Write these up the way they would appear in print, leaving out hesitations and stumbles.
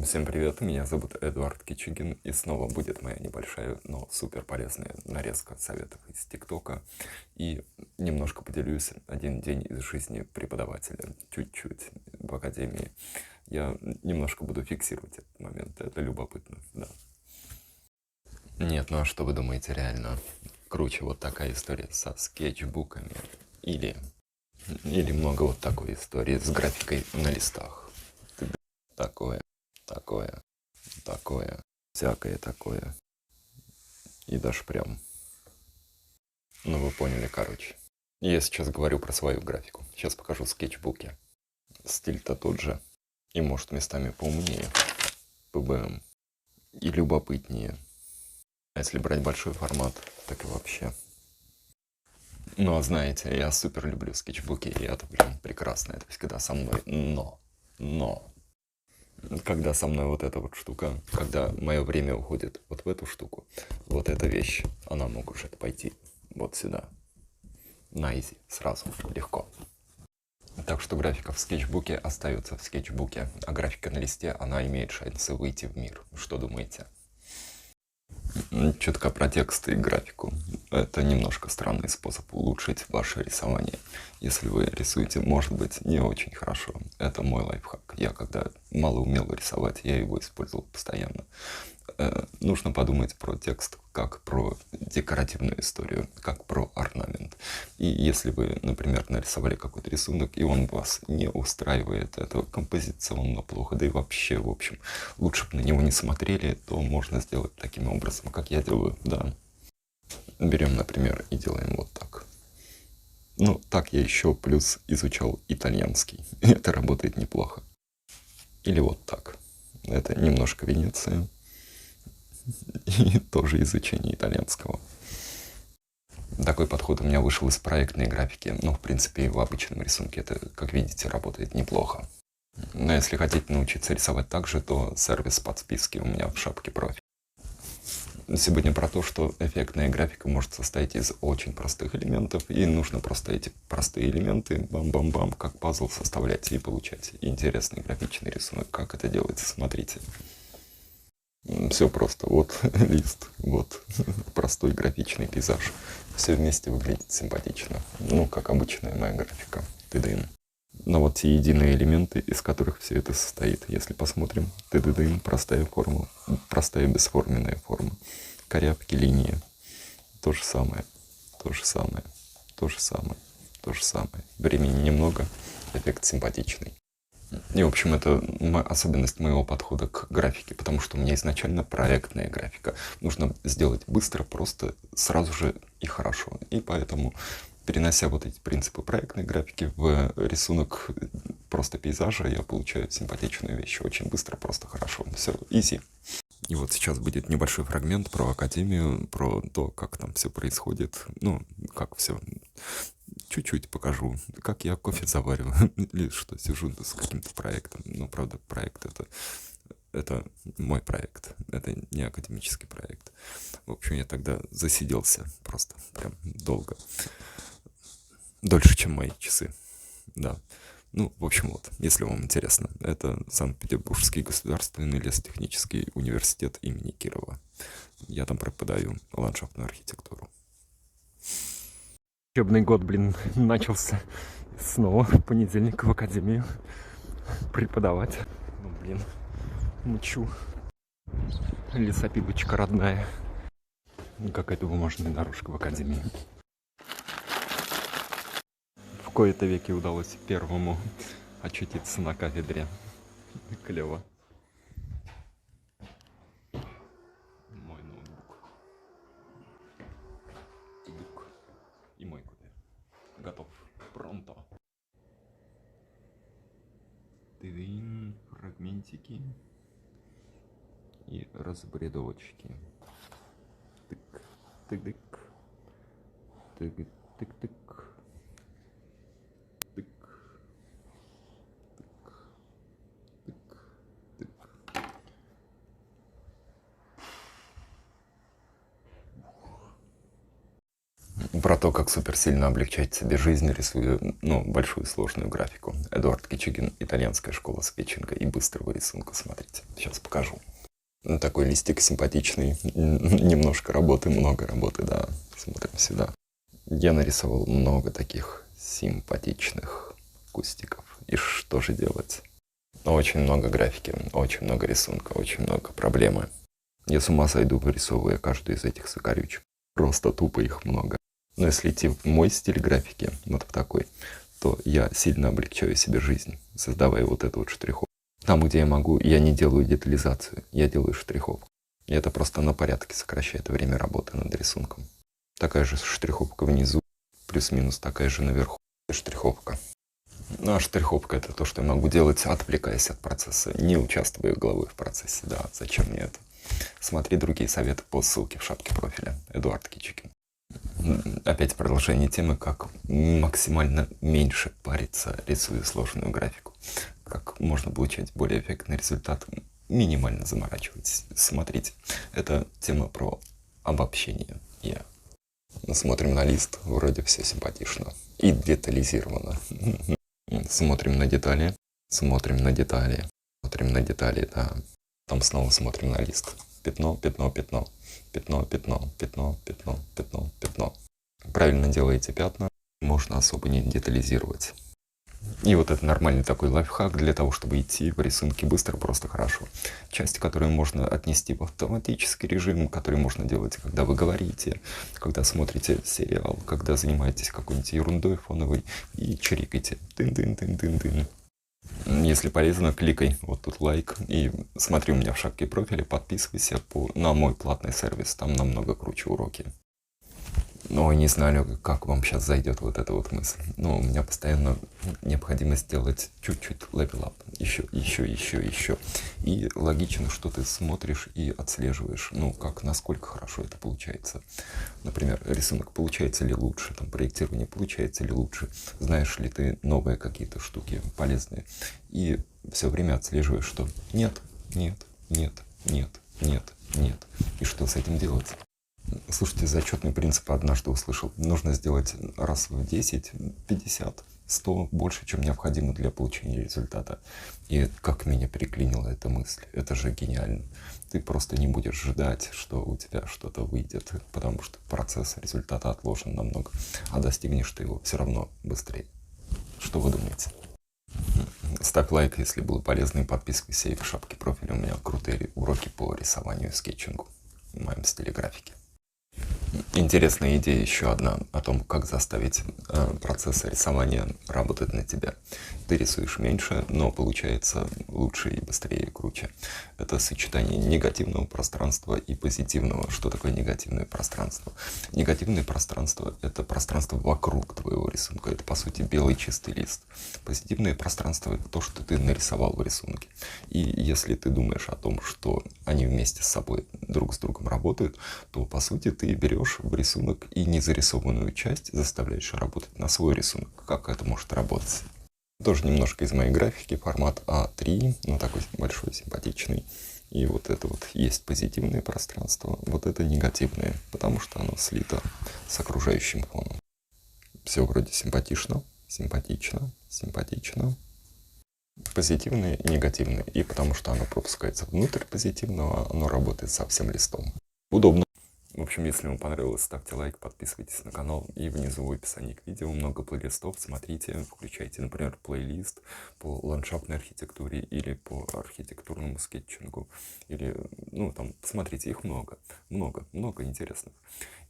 Всем привет, меня зовут Эдуард Кичигин, и снова будет моя небольшая, но супер полезная нарезка советов из ТикТока. И немножко поделюсь один день из жизни преподавателя, чуть-чуть в академии. Я немножко буду фиксировать этот момент, это любопытно, да. Нет, ну а что вы думаете, реально круче вот такая история со скетчбуками или много вот такой истории с графикой на листах? Такое, такое, такое, всякое такое. И даже прям, ну вы поняли, короче. Я сейчас говорю про свою графику. Сейчас покажу скетчбуки. Стиль-то тот же. И может местами поумнее, ПБМ. И любопытнее. А если брать большой формат, так и вообще. Ну а знаете, я супер люблю скетчбуки, и это, блин, прекрасно. Это всегда со мной. Но, когда со мной вот эта вот штука, когда мое время уходит вот в эту штуку, вот эта вещь, она может пойти вот сюда. На изи, сразу, легко. Так что графика в скетчбуке остается в скетчбуке, а графика на листе, она имеет шансы выйти в мир. Что думаете? Чутка про тексты и графику. Это немножко странный способ улучшить ваше рисование. Если вы рисуете, может быть, не очень хорошо. Это мой лайфхак. Я когда мало умел рисовать, я его использовал постоянно. Нужно подумать про текст как про декоративную историю, как про орнамент. И если вы, например, нарисовали какой-то рисунок, и он вас не устраивает, это композиционно плохо, да и вообще, в общем, лучше бы на него не смотрели, то можно сделать таким образом, как я делаю, да. Берем, например, и делаем вот так. Ну, так я еще плюс изучал итальянский. Это работает неплохо. Или вот так. Это немножко Венеция. И тоже изучение итальянского. Такой подход у меня вышел из проектной графики, но в принципе и в обычном рисунке это, как видите, работает неплохо. Но если хотите научиться рисовать так же, то сервис подписки у меня в шапке профиля. Сегодня про то, что эффектная графика может состоять из очень простых элементов, и нужно просто эти простые элементы бам-бам-бам, как пазл, составлять и получать интересный графичный рисунок. Как это делается, смотрите. Все просто. Вот лист, вот простой графичный пейзаж. Все вместе выглядит симпатично. Ну, как обычная моя графика. ТДМ. Но вот те единые элементы, из которых все это состоит. Если посмотрим, ТДДМ, простая форма, простая бесформенная форма. Корябки, линии. То же самое, то же самое, то же самое, то же самое. Времени немного, эффект симпатичный. И, в общем, это особенность моего подхода к графике, потому что у меня изначально проектная графика. Нужно сделать быстро, просто, сразу же и хорошо. И поэтому, перенося вот эти принципы проектной графики в рисунок просто пейзажа, я получаю симпатичную вещь. Очень быстро, просто хорошо. Все, easy. И вот сейчас будет небольшой фрагмент про академию, про то, как там все происходит. Ну, как все. Чуть-чуть покажу, как я кофе завариваю, или что сижу с каким-то проектом. Ну, правда, проект это мой проект, это не академический проект. В общем, я тогда засиделся просто прям долго. Дольше, чем мои часы, да. Ну, в общем, вот, если вам интересно, это Санкт-Петербургский государственный лесотехнический университет имени Кирова. Я там преподаю ландшафтную архитектуру. Учебный год, блин, начался снова в понедельник в академию преподавать. Ну, блин, мучу. Лесопилочка родная. Какая-то бумажная дорожка в академии. В кои-то веки удалось первому очутиться на кафедре. Клево. Мой ноутбук. Тудук. И мой кофе. Готов. Пронто. Тыдын, фрагментики и разбредовочки. Тык, тык-дык, тык-тык-тык, тык, тык, тык. Про то, как супер сильно облегчать себе жизнь, рисуя, большую сложную графику. Эдуард Кичигин, итальянская школа скетчинга и быстрого рисунка. Смотрите, сейчас покажу. Такой листик симпатичный, немножко работы, много работы, да. Смотрим сюда. Я нарисовал много таких симпатичных кустиков. И что же делать? Очень много графики, очень много рисунка, очень много проблемы. Я с ума сойду, вырисовывая каждую из этих закорючек. Просто тупо их много. Но если идти в мой стиль графики, вот в такой, то я сильно облегчаю себе жизнь, создавая вот эту вот штриховку. Там, где я могу, я не делаю детализацию, я делаю штриховку. И это просто на порядке сокращает время работы над рисунком. Такая же штриховка внизу, плюс-минус такая же наверху штриховка. Ну а штриховка — это то, что я могу делать, отвлекаясь от процесса, не участвуя головой в процессе. Да, зачем мне это? Смотри другие советы по ссылке в шапке профиля. Эдуард Кичигин. Опять продолжение темы, как максимально меньше париться, рисуя сложную графику. Как можно получать более эффектный результат, минимально заморачивайтесь. Смотрите, это тема про обобщение. Смотрим на лист, вроде все симпатично и детализировано. Смотрим на детали, смотрим на детали, смотрим на детали, да. Там снова смотрим на лист. Пятно, пятно, пятно, пятно, пятно, пятно, пятно, пятно, пятно. Правильно делаете пятна, можно особо не детализировать. И вот это нормальный такой лайфхак для того, чтобы идти в рисунке быстро, просто хорошо. Части, которые можно отнести в автоматический режим, которые можно делать, когда вы говорите, когда смотрите сериал, когда занимаетесь какой-нибудь ерундой фоновой и чирикаете. Тын-тын-тын-тын-тын. Если полезно, кликай вот тут лайк и смотри у меня в шапке профиля, подписывайся на мой платный сервис, там намного круче уроки. Но не знаю, как вам сейчас зайдет вот эта вот мысль. Но у меня постоянно необходимость сделать чуть-чуть level up. Еще. И логично, что ты смотришь и отслеживаешь, насколько хорошо это получается. Например, рисунок получается ли лучше, проектирование получается ли лучше, знаешь ли ты новые какие-то штуки полезные. И все время отслеживаешь, что нет. И что с этим делать? Слушайте, зачетный принцип однажды услышал. Нужно сделать раз в 10, 50, 100 больше, чем необходимо для получения результата. И как меня переклинила эта мысль. Это же гениально. Ты просто не будешь ждать, что у тебя что-то выйдет, потому что процесс результата отложен намного, а достигнешь ты его все равно быстрее. Что вы думаете? Ставь лайк, если было полезно, и подписывайся. И в шапке профиля у меня крутые уроки по рисованию и скетчингу в моем стиле графики. Интересная идея еще одна о том, как заставить процесс рисования работать на тебя. Ты рисуешь меньше, но получается лучше и быстрее, и круче. Это сочетание негативного пространства и позитивного. Что такое негативное пространство? Негативное пространство — это пространство вокруг твоего рисунка. Это, по сути, белый чистый лист. Позитивное пространство — это то, что ты нарисовал в рисунке. И если ты думаешь о том, что они вместе с собой друг с другом работают, то, по сути, ты берешь в рисунок и незарисованную часть заставляешь работать на свой рисунок. Как это может работать? Тоже немножко из моей графики, формат А3, такой большой, симпатичный. И вот это вот есть позитивное пространство, вот это негативное, потому что оно слито с окружающим фоном. Все вроде симпатично. Позитивное и негативное. И потому что оно пропускается внутрь позитивного, оно работает со всем листом. Удобно. В общем, если вам понравилось, ставьте лайк, подписывайтесь на канал. И внизу в описании к видео много плейлистов. Смотрите, включайте, например, плейлист по ландшафтной архитектуре или по архитектурному скетчингу. Или, посмотрите, их много интересных.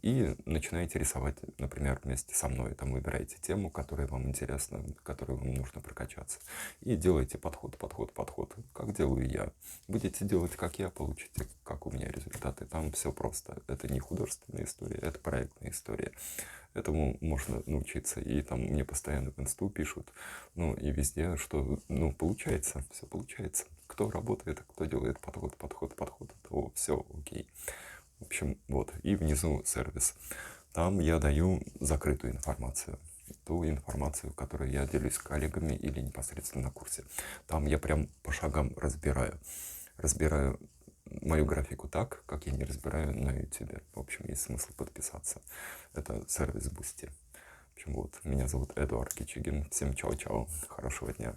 И начинаете рисовать, например, вместе со мной. Там выбираете тему, которая вам интересна, которой вам нужно прокачаться. И делаете подход. Как делаю я. Будете делать, как я, получите, как у меня результаты. Там все просто. Это не художественная история, это проектная история. Этому можно научиться. И там мне постоянно в инсту пишут, и везде, что, получается, все получается. Кто работает, кто делает подход, то все окей. В общем, вот, и внизу сервис. Там я даю закрытую информацию. Ту информацию, которой я делюсь с коллегами или непосредственно на курсе. Там я прям по шагам разбираю мою графику так, как я не разбираю на YouTube. В общем, есть смысл подписаться. Это сервис Boosty. В общем, вот, меня зовут Эдуард Кичигин. Всем чао-чао, хорошего дня.